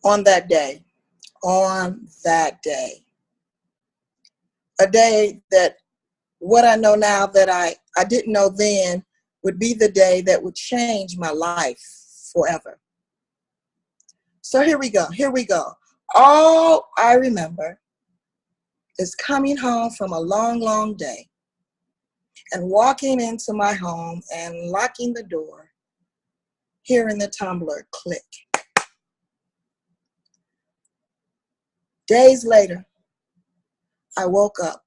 on that day, a day that what I know now that I didn't know then would be the day that would change my life forever. So here we go. All I remember is coming home from a long, long day and walking into my home and locking the door, hearing the tumbler click. Days later, I woke up.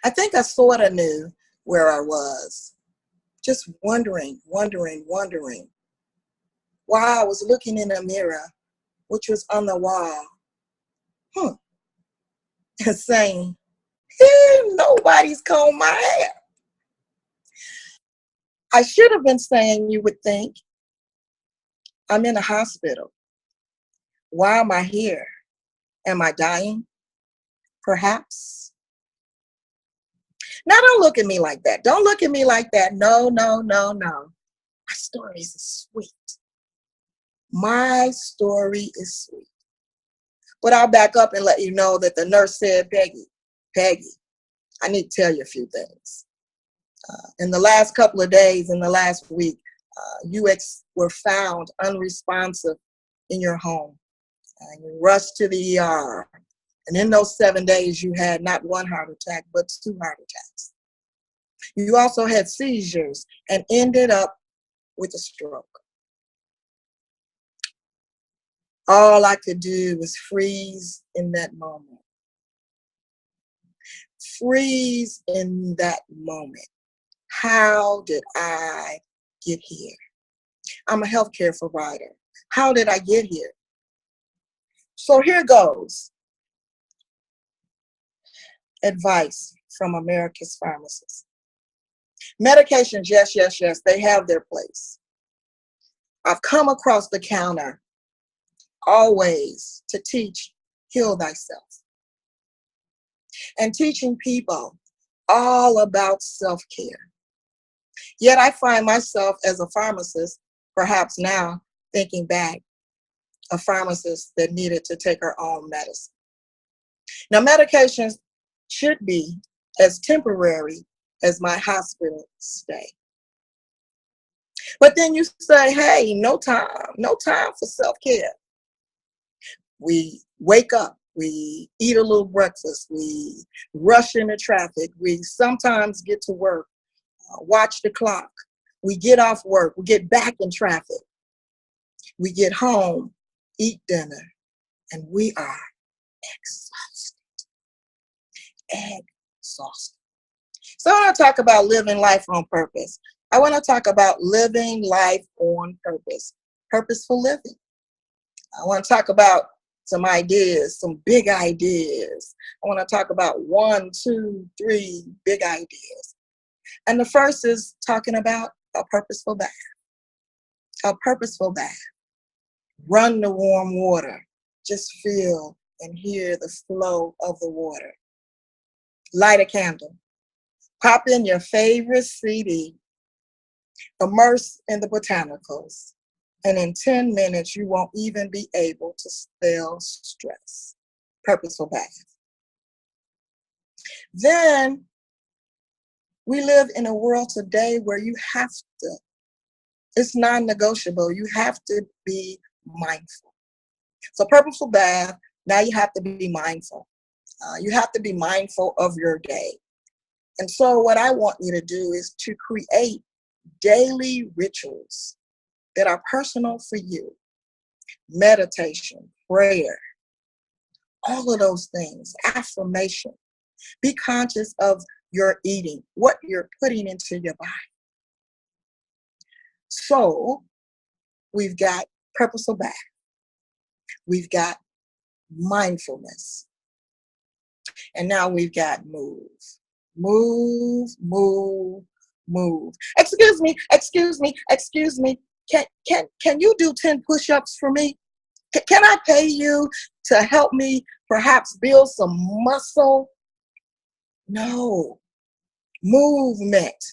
I think I sort of knew where I was, just wondering while I was looking in a mirror, which was on the wall, and saying, hey, nobody's combed my hair. I should have been saying, you would think, I'm in a hospital. Why am I here? Am I dying? Perhaps. Now, don't look at me like that. Don't look at me like that. No. My story is sweet. My story is sweet. But I'll back up and let you know that the nurse said, Peggy, I need to tell you a few things. In the last couple of days, in the last week, you were found unresponsive in your home. You rushed to the ER. And in those 7 days, you had not one heart attack, but 2 heart attacks. You also had seizures and ended up with a stroke. All I could do was freeze in that moment. Freeze in that moment. How did I get here? I'm a healthcare provider. How did I get here? So here goes. Advice from America's Pharmacist. Medications, yes, they have their place. I've come across the counter always to teach, heal thyself. And teaching people all about self-care. Yet I find myself as a pharmacist, perhaps now thinking back, a pharmacist that needed to take her own medicine. Now, medications should be as temporary as my hospital stay. But then you say, hey, no time for self-care. We wake up, we eat a little breakfast, we rush into traffic, we sometimes get to work, watch the clock, we get off work, we get back in traffic, we get home, eat dinner, and we are exhausted. So I want to talk about living life on purpose. I want to talk about living life on purpose, purposeful living. I want to talk about some ideas, some big ideas. I want to talk about 1, 2, 3 big ideas. And the first is talking about a purposeful bath. A purposeful bath. Run the warm water. Just feel and hear the flow of the water. Light a candle. Pop in your favorite CD. Immerse in the botanicals. And in 10 minutes, you won't even be able to spell stress. Purposeful bath. Then we live in a world today where you have to, it's non-negotiable. You have to be mindful. So purposeful bath, now you have to be mindful. You have to be mindful of your day. And so what I want you to do is to create daily rituals that are personal for you. Meditation, prayer, all of those things, affirmation. Be conscious of your eating, what you're putting into your body. So we've got purposeful bath. We've got mindfulness. And now we've got move. Move. Excuse me. Can you do 10 push-ups for me? Can I pay you to help me perhaps build some muscle? No. Movement.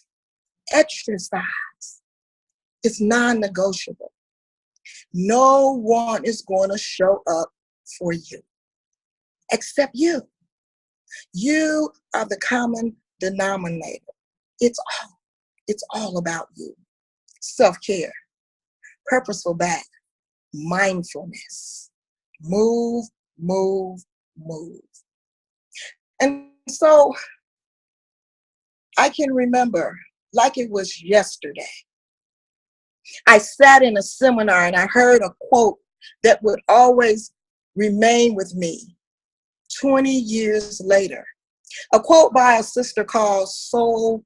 Exercise. It's non-negotiable. No one is going to show up for you except you. You are the common denominator. It's all about you. Self-care, purposeful back, mindfulness. Move, move, move. And so I can remember like it was yesterday. I sat in a seminar and I heard a quote that would always remain with me 20 years later. A quote by a sister called so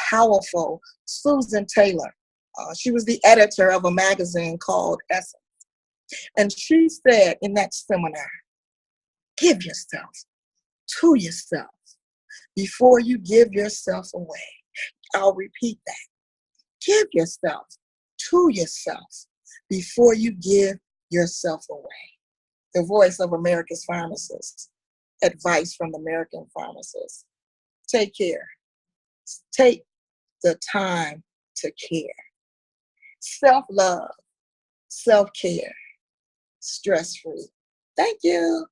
powerful, Susan Taylor. She was the editor of a magazine called Essence. And she said in that seminar, give yourself to yourself before you give yourself away. I'll repeat that. Give yourself to yourself before you give yourself away. The voice of America's Pharmacist. Advice from the American Pharmacist. Take care. Take the time to care. Self-love, self-care, stress-free. Thank you.